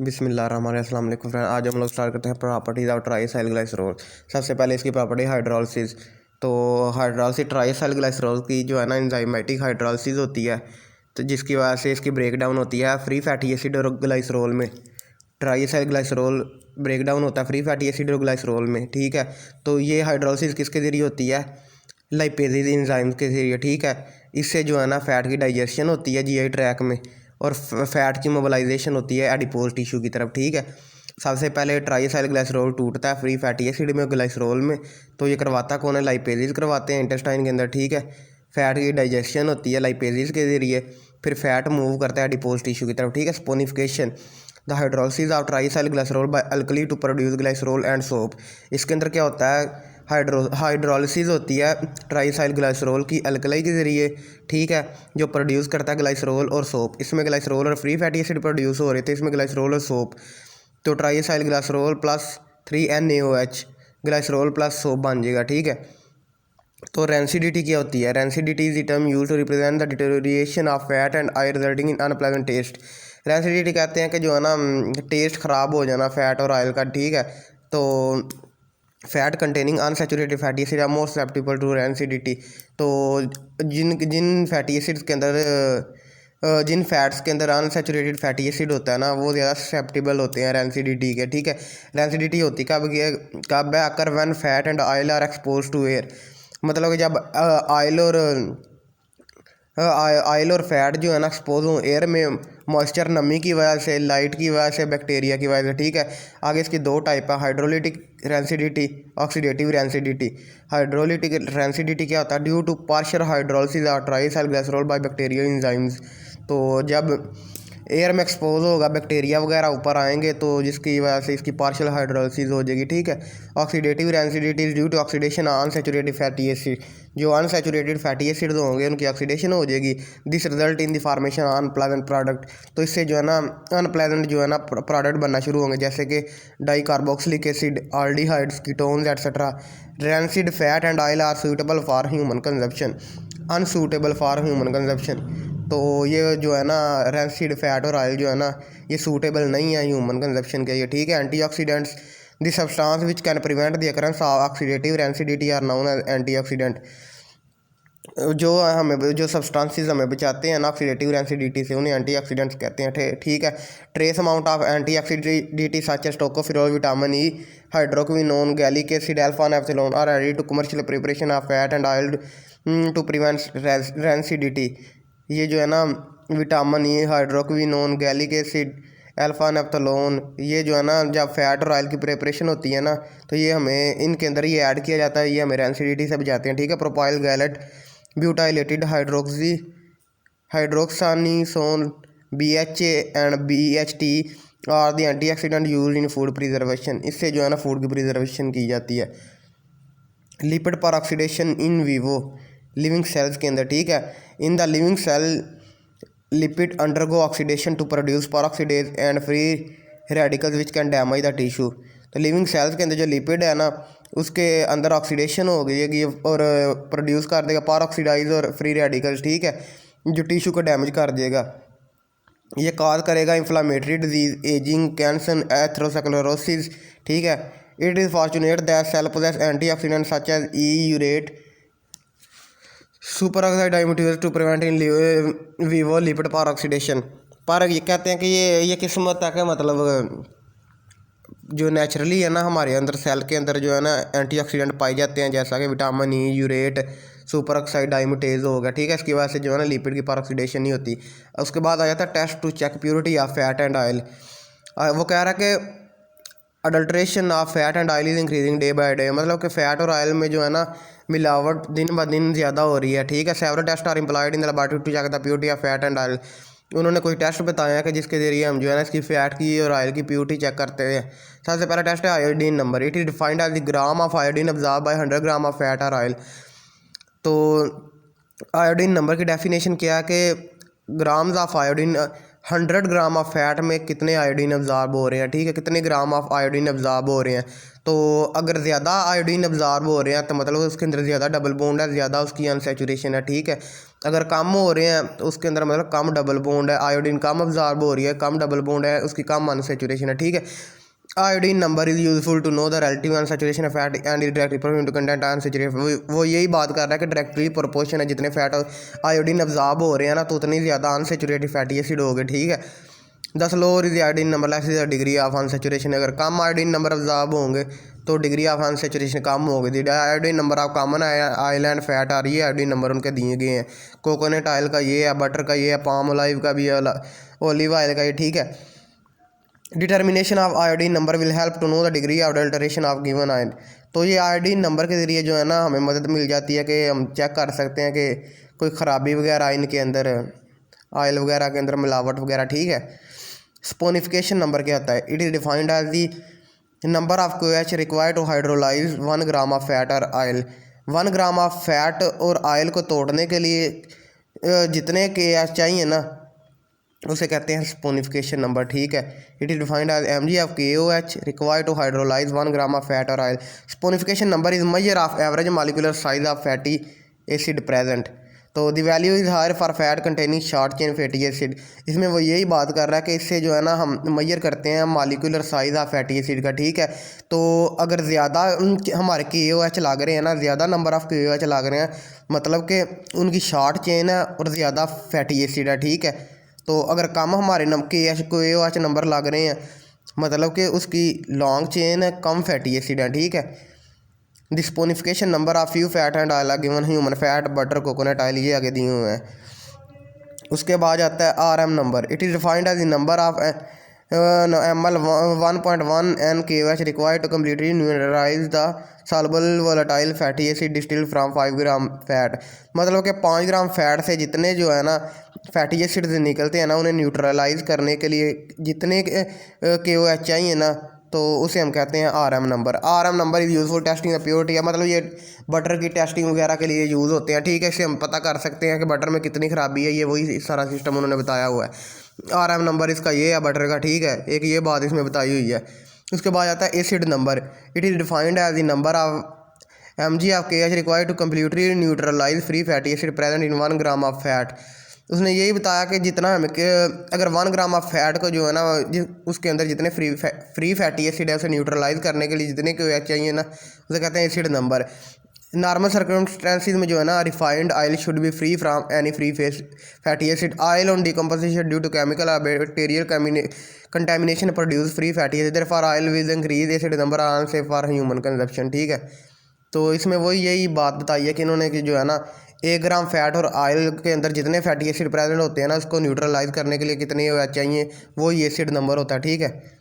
अस्सलाम वालेकुम फ्रेंड। आज हम लोग स्टार्ट करते हैं प्रॉपर्टीज ऑफ ट्राइसाइलग्लाइसरोल। सबसे पहले इसकी प्रॉपर्टी हाइड्रोलिसिस। तो हाइड्रोलिसिस ट्राइसाइलग्लाइसरोल की जो है ना एंजाइमेटिक हाइड्रोलिसिस होती है, तो जिसकी वजह से इसकी ब्रेक डाउन होती है फ्री फैटी एसिड और ग्लाइसरोल में। ट्राइसाइलग्लाइसरोल ब्रेक डाउन होता है फ्री फैटी एसिड और ग्लाइसरोल में, ठीक है। तो ये हाइड्रोलिसिस किसके ज़रिए होती है? लाइपेजेज एंजाइम्स के ज़रिए, ठीक है। इससे जो है ना फ़ैट की डाइजेशन होती है जीआई ट्रैक में, और फैट की मोबिलाइजेशन होती है एडिपोज टिश्यू की तरफ, ठीक है। सबसे पहले ट्राइसाइलग्लाइसरोल टूटता है फ्री फैटी एसिड में, ग्लाइसरोल में। तो ये करवाता कौन है? लाइपेजेज करवाते हैं इंटेस्टाइन के अंदर, ठीक है। फैट की डाइजेशन होती है लाइपेजेज के ज़रिए, फिर फैट मूव करता है एडिपोज टिश्यू की तरफ, ठीक है। Saponification the hydrolysis of triacylglycerol by alkali to produce glycerol and soap. इसके अंदर क्या होता है? हाइड्रोलिसिस होती है ट्राइसाइलग्लाइसरोल की अल्कली के ज़रिए, ठीक है, जो प्रोड्यूस करता है ग्लाइसरोल और सोप। इसमें ग्लाइसरोल और फ्री फैटी एसिड प्रोड्यूस हो रहे थे, इसमें ग्लाइसरोल और सोप। तो triacylglycerol plus 3NaOH glycerol plus soap बन जाएगा, ठीक है। तो रेंसिडिटी क्या होती है? Rancidity is the term use to represent the deterioration of fat and oil resulting in unpleasant taste. Rancidity कहते हैं कि जो है ना टेस्ट ख़राब हो जाना फैट और ऑयल का, ठीक है। तो fat containing unsaturated fatty acid are more susceptible to rancidity. तो जिन जिन फैटी एसिड्स के अंदर जिन फैट्स के अंदर अनसैचुरेटेड फैटी एसिड होता है ना, वो ज़्यादा ससेप्टेबल होते हैं रेंसिडिटी के, ठीक है। रेंसिडिटी होती कब है? Occur when fat and oil are exposed to air. मतलब कि जब ऑयल और फैट जो है ना एक्सपोज हो एयर में, मॉइस्चर, नमी की वजह से, लाइट की वजह से, बैक्टीरिया की वजह से, ठीक है। आगे इसकी दो टाइप है, hydrolytic rancidity, oxidative rancidity. Hydrolytic rancidity क्या होता है? Due to partial hydrolysis of triacylglycerol by bacterial enzymes. तो जब एयर में एक्सपोज होगा, बैक्टीरिया वगैरह ऊपर आएंगे, तो जिसकी वजह से इसकी पार्शियल हाइड्रोलिसिस हो जाएगी, ठीक है। Oxidative rancidity is due to oxidation unsaturated fatty acid. जो अनसैचुरेटेड फैटी एसिड होंगे उनकी ऑक्सीडेशन हो जाएगी। This result in the formation of unpleasant product. तो इससे जो है ना अनप्लेजेंट जो है ना प्रोडक्ट बनना शुरू होंगे, जैसे कि dicarboxylic acid, aldehydes, ketones etcetera. Rancid fat and oil are suitable for human consumption, unsuitable for human consumption. तो ये जो है ना रेंसिड फैट और ऑयल जो है ना, ये सूटेबल नहीं है ह्यूमन कंजप्शन के लिए, ठीक है। Antioxidants the substance which can prevent the occurrence of oxidative rancidity are known as antioxidant. जो सब्सटेंसेस हमें बचाते हैं ना ऑक्सीडेटिव रेंसिडिटी से, उन्हें एंटीऑक्सीडेंट्स कहते हैं, ठीक है। Trace amount of antioxidant such as tocopherol, vitamin E, hydroquinone, gallic acid, alpha naphthol are added to commercial preparation of fat and oil to prevent rancidity. ये जो है ना vitamin E, hydroquinone, gallic acid, alpha naphthol, ये जो है ना जब fat और ऑयल की प्रिपरेशन होती है ना, तो ये हमें इनके अंदर ये ऐड किया जाता है, ये हमें रेंसिडिटी से बचाते हैं, ठीक है। Propyl gallate butylated hydroxyanisole, BHA and BHT और the antioxidant used in food preservation. इससे जो है ना फूड की प्रिजर्वेशन की जाती है। लिपिड पर oxidation in vivo, living cells के अंदर, ठीक है। In the living cell lipid undergo oxidation to produce peroxidase and free radicals which can damage the tissue. तो लिविंग सेल्स के अंदर जो लिपिड है ना, उसके अंदर ऑक्सीडेशन हो गई और प्रोड्यूस कर देगा परऑक्सीडाइज और फ्री रेडिकल्स, ठीक है, जो टिश्यू को डैमेज कर देगा। ये काज करेगा inflammatory disease, ageing, cancer, atherosclerosis, ठीक है। It is fortunate that cell possess antioxidant such as E urate, superoxide dismutase to prevent in vivo lipid पर ऑक्सीडेशन। पर ये कहते हैं कि ये किस्मत है कि मतलब जो नेचुरली है ना हमारे अंदर सेल के अंदर जो है ना एंटीऑक्सीडेंट पाए जाते हैं, जैसा कि vitamin E, urate, superoxide dismutase हो गया, ठीक है। इसकी वजह से जो है ना लिपिड की पर ऑक्सीडेशन नहीं होती। उसके बाद आ जाता है test to check purity of fat and oil. वो कह रहा है कि adulteration of fat and oil is increasing day by day. मतलब कि फ़ैट और ऑयल में जो है ना मिलावट दिन ब दिन ज़्यादा हो रही है, ठीक है। Several test are employed in the laboratory to check the purity of fat and oil. उन्होंने कोई टेस्ट बताया है कि जिसके ज़रिए हम जो है ना इसकी फ़ैट की और ऑयल की प्योरिटी चेक करते हैं। सबसे पहला टेस्ट है iodine number. It is defined as the gram of iodine absorb by 100 gram of fat और ऑयल। तो आयोडीन नंबर की डेफिनेशन क्या है कि grams of iodine, 100 gram of fat में कितने आयोडीन अब्जॉर्ब हो रहे हैं, ठीक है, कितने ग्राम ऑफ आयोडीन अब्जॉर्ब हो रहे हैं। तो अगर ज़्यादा आयोडीन अब्जॉर्ब हो रहे हैं तो मतलब उसके अंदर ज़्यादा डबल बॉन्ड है, ज़्यादा उसकी अनसैचुरेशन है, ठीक है। अगर कम हो रहे हैं तो उसके अंदर मतलब कम डबल बॉन्ड है, आयोडीन कम अब्जॉर्ब हो रही है, कम डबल बॉन्ड है, उसकी कम अनसैचुरेशन है, ठीक है। Iodine number is useful to know the relative unsaturation of fat and is directly proportional to content unsaturated. वो यही बात कर रहा है कि डायरेक्टली प्रोपोर्शन है, जितने फैट आयोडीन अब्जॉर्ब हो रहे हैं ना तो उतनी ज़्यादा अनसैचुरेटेड फैटी एसिड हो गए, ठीक है। 10 lower is iodine number less is the degree of unsaturation. अगर कम आयोडीन नंबर अब्जॉर्ब होंगे तो डिग्री ऑफ अनसैचुरेशन कम होगी। Iodine number of common oil and fat आ रही है, आयोडीन नंबर उनके दिए गए हैं। कोकोनट ऑयल का ये है, बटर का ये है, पाम ऑलिव का भी, ओलिव ऑयल का ये, ठीक है। Determination of iodine number will help to know the degree of adulteration of given oil. तो ये आयोडीन नंबर के ज़रिए जो है ना हमें मदद मिल जाती है कि हम चेक कर सकते हैं कि कोई ख़राबी वगैरह इनके अंदर, आयल वगैरह के अंदर मिलावट वगैरह, ठीक है। स्पोनिफिकेशन नंबर क्या होता है? It is defined as the number of KOH required to hydrolyse 1 gram of fat और ऑयल। 1 ग्राम ऑफ फैट और ऑयल को तोड़ने के लिए जितने KOH चाहिए ना उसे कहते हैं स्पोनिफिकेशन नंबर, ठीक है। It is defined as mg of KOH required to hydrolyse 1 gram of fat और oil. Saponification number is measure of average molecular size of fatty acid present. तो the value is higher for fat containing short chain fatty acid. इसमें वो यही बात कर रहा है कि इससे जो है ना हम मेजर करते हैं molecular size of fatty acid का, ठीक है। तो अगर ज़्यादा हमारे KOH लग रहे हैं ना, ज़्यादा नंबर ऑफ़ KOH लग रहे हैं, मतलब कि उनकी शॉर्ट चेन है और ज़्यादा फैटी एसिड है, ठीक है। तो अगर कम हमारे KOH नंबर लग रहे हैं, मतलब कि उसकी लॉन्ग चेन है, कम फैटी एसिड है, ठीक है। The saponification number of few fat and oil given human fat, butter, coconut oil, ये आगे दिए हुए हैं। उसके बाद आता है RM number. It is defined as the number of ml 1.1 n KOH required to completely neutralise the soluble volatile fatty acid distilled from 5 gram fat. मतलब कि 5 ग्राम फैट से जितने जो है ना फैटी एसिड निकलते हैं ना, उन्हें न्यूट्रलाइज करने के लिए जितने KOH चाहिए ना, तो उसे हम कहते हैं RM number. RM number is useful testing the purity है, मतलब ये बटर की टेस्टिंग वगैरह के लिए यूज़ होते हैं, ठीक है। इससे हम पता कर सकते हैं कि बटर में कितनी ख़राबी है, ये वही सारा सिस्टम उन्होंने बताया हुआ है। RM नंबर इसका ये है बटर का, ठीक है। एक ये बात इसमें बताई हुई है। उसके बाद आता है acid number. It is defined as the number of mg of KOH required to completely neutralise free fatty acid present in 1 gram of fat. उसने यही बताया कि जितना हमें अगर 1 ग्राम ऑफ फैट को जो है ना उसके अंदर जितने फ्री फैटी एसिड है उसे न्यूट्रलाइज करने के लिए जितने KOH चाहिए ना उसे कहते हैं एसिड नंबर। नॉर्मल सर्कमस्टेंसेस में जो है ना refined oil should be free from any free fatty acid. Oil on decomposition due to chemical और bacterial contamination produce free fatty acid, therefore oil will increase acid number आन से for human consumption, ठीक है। तो इसमें वही यही बात बताई है कि इन्होंने कि जो है ना 1 ग्राम फैट और ऑयल के अंदर जितने फैटी एसिड प्रेजेंट होते हैं ना उसको न्यूट्रलाइज करने के लिए कितने चाहिए, वो ये एसिड नंबर होता है, ठीक है।